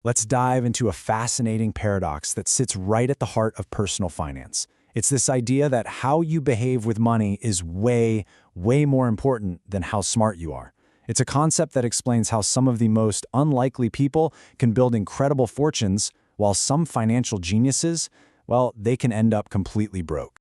Let's dive into a fascinating paradox that sits right at the heart of personal finance. It's this idea that how you behave with money is way, way more important than how smart you are. It's a concept that explains how some of the most unlikely people can build incredible fortunes, while some financial geniuses, well, they can end up completely broke.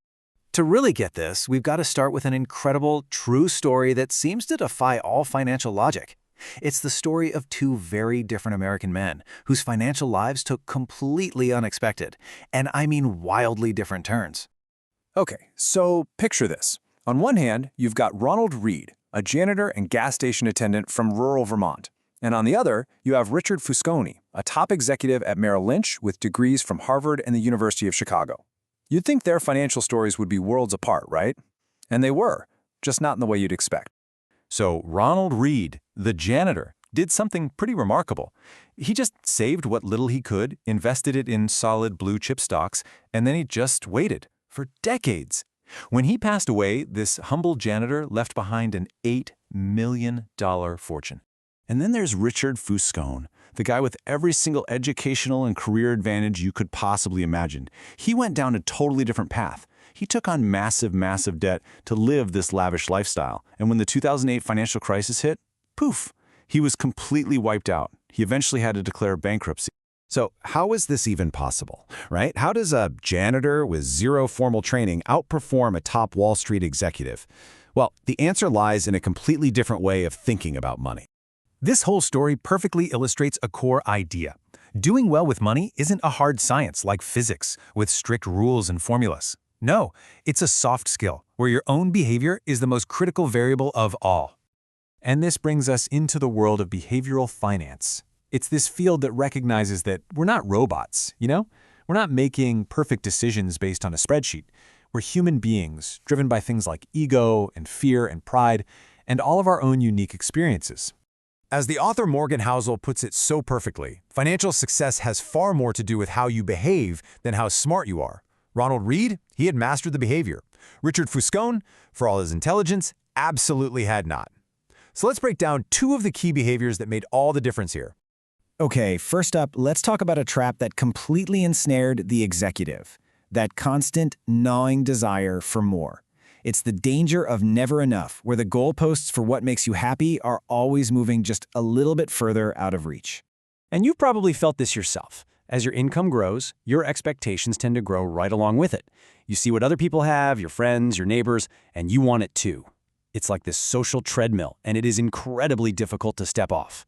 To really get this, we've got to start with an incredible, true story that seems to defy all financial logic. It's the story of two very different American men whose financial lives took completely unexpected, and I mean wildly different turns. Okay, so picture this. On one hand, you've got Ronald Reed, a janitor and gas station attendant from rural Vermont. And on the other, you have Richard Fusconi, a top executive at Merrill Lynch with degrees from Harvard and the University of Chicago. You'd think their financial stories would be worlds apart, right? And they were, just not in the way you'd expect. So Ronald Reed, the janitor, did something pretty remarkable. He just saved what little he could, invested it in solid blue chip stocks, and then he just waited for decades. When he passed away, this humble janitor left behind an $8 million fortune. And then there's Richard Fuscone, the guy with every single educational and career advantage you could possibly imagine. He went down a totally different path. He took on massive debt to live this lavish lifestyle. And when the 2008 financial crisis hit, poof, he was completely wiped out. He eventually had to declare bankruptcy. So how is this even possible, right? How does a janitor with zero formal training outperform a top Wall Street executive? Well, the answer lies in a completely different way of thinking about money. This whole story perfectly illustrates a core idea. Doing well with money isn't a hard science like physics with strict rules and formulas. No, it's a soft skill where your own behavior is the most critical variable of all. And this brings us into the world of behavioral finance. It's this field that recognizes that we're not robots, you know? We're not making perfect decisions based on a spreadsheet. We're human beings, driven by things like ego and fear and pride, and all of our own unique experiences. As the author Morgan Housel puts it so perfectly, financial success has far more to do with how you behave than how smart you are. Ronald Reed, he had mastered the behavior. Richard Fuscone, for all his intelligence, absolutely had not. So let's break down two of the key behaviors that made all the difference here. Okay, first up, let's talk about a trap that completely ensnared the executive. That constant, gnawing desire for more. It's the danger of never enough, where the goalposts for what makes you happy are always moving just a little bit further out of reach. And you've probably felt this yourself. As your income grows, your expectations tend to grow right along with it. You see what other people have, your friends, your neighbors, and you want it too. It's like this social treadmill, and it is incredibly difficult to step off.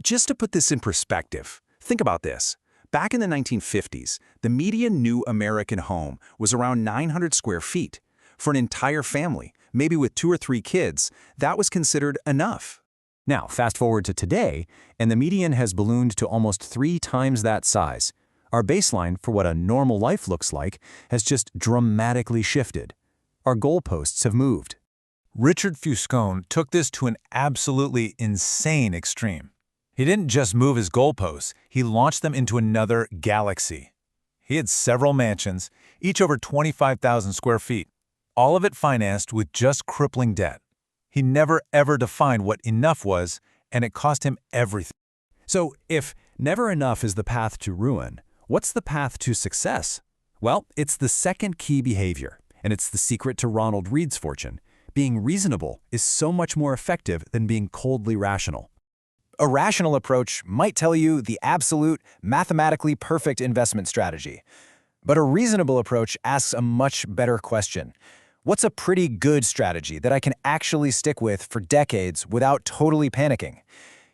Just to put this in perspective, think about this. Back in the 1950s, the median new American home was around 900 square feet. For an entire family, maybe with 2 or 3 kids, that was considered enough. Now, fast forward to today, and the median has ballooned to almost 3 times that size. Our baseline for what a normal life looks like has just dramatically shifted. Our goalposts have moved. Richard Fuscone took this to an absolutely insane extreme. He didn't just move his goalposts, he launched them into another galaxy. He had several mansions, each over 25,000 square feet. All of it financed with just crippling debt. He never ever defined what enough was, and it cost him everything. So if never enough is the path to ruin, what's the path to success? Well, it's the second key behavior, and it's the secret to Ronald Reed's fortune. Being reasonable is so much more effective than being coldly rational. A rational approach might tell you the absolute, mathematically perfect investment strategy. But a reasonable approach asks a much better question. What's a pretty good strategy that I can actually stick with for decades without totally panicking?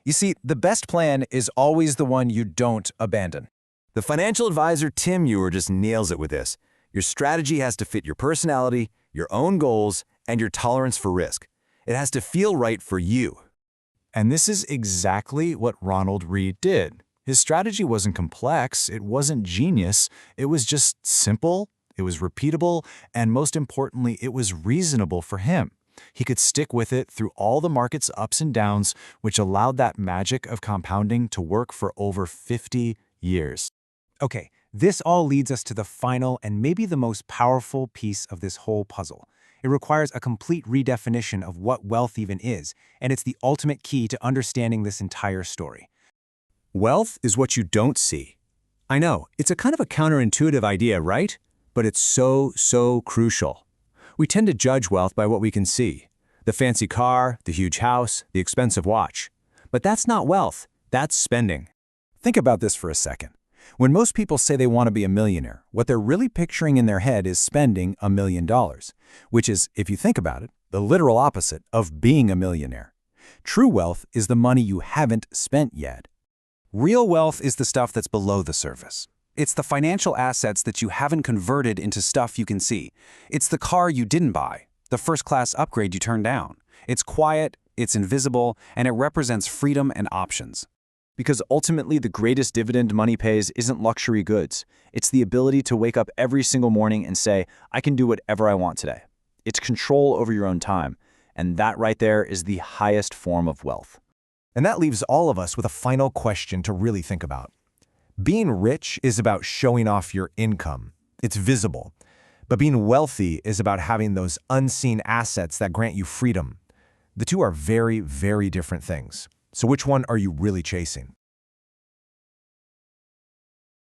You see, the best plan is always the one you don't abandon. The financial advisor Tim Ewer just nails it with this. Your strategy has to fit your personality, your own goals, and your tolerance for risk. It has to feel right for you. And this is exactly what Ronald Reed did. His strategy wasn't complex, it wasn't genius, it was just simple, it was repeatable, and most importantly, it was reasonable for him. He could stick with it through all the market's ups and downs, which allowed that magic of compounding to work for over 50 years. Okay, this all leads us to the final and maybe the most powerful piece of this whole puzzle. It requires a complete redefinition of what wealth even is, and it's the ultimate key to understanding this entire story. Wealth is what you don't see. I know, it's a kind of a counterintuitive idea, right? But it's so crucial. We tend to judge wealth by what we can see. The fancy car, the huge house, the expensive watch. But that's not wealth, that's spending. Think about this for a second. When most people say they want to be a millionaire, what they're really picturing in their head is spending $1 million, which is, if you think about it, the literal opposite of being a millionaire. True wealth is the money you haven't spent yet. Real wealth is the stuff that's below the surface. It's the financial assets that you haven't converted into stuff you can see. It's the car you didn't buy, the first-class upgrade you turned down. It's quiet, it's invisible, and it represents freedom and options. Because ultimately, the greatest dividend money pays isn't luxury goods. It's the ability to wake up every single morning and say, I can do whatever I want today. It's control over your own time. And that right there is the highest form of wealth. And that leaves all of us with a final question to really think about. Being rich is about showing off your income. It's visible. But being wealthy is about having those unseen assets that grant you freedom. The two are very different things. So which one are you really chasing?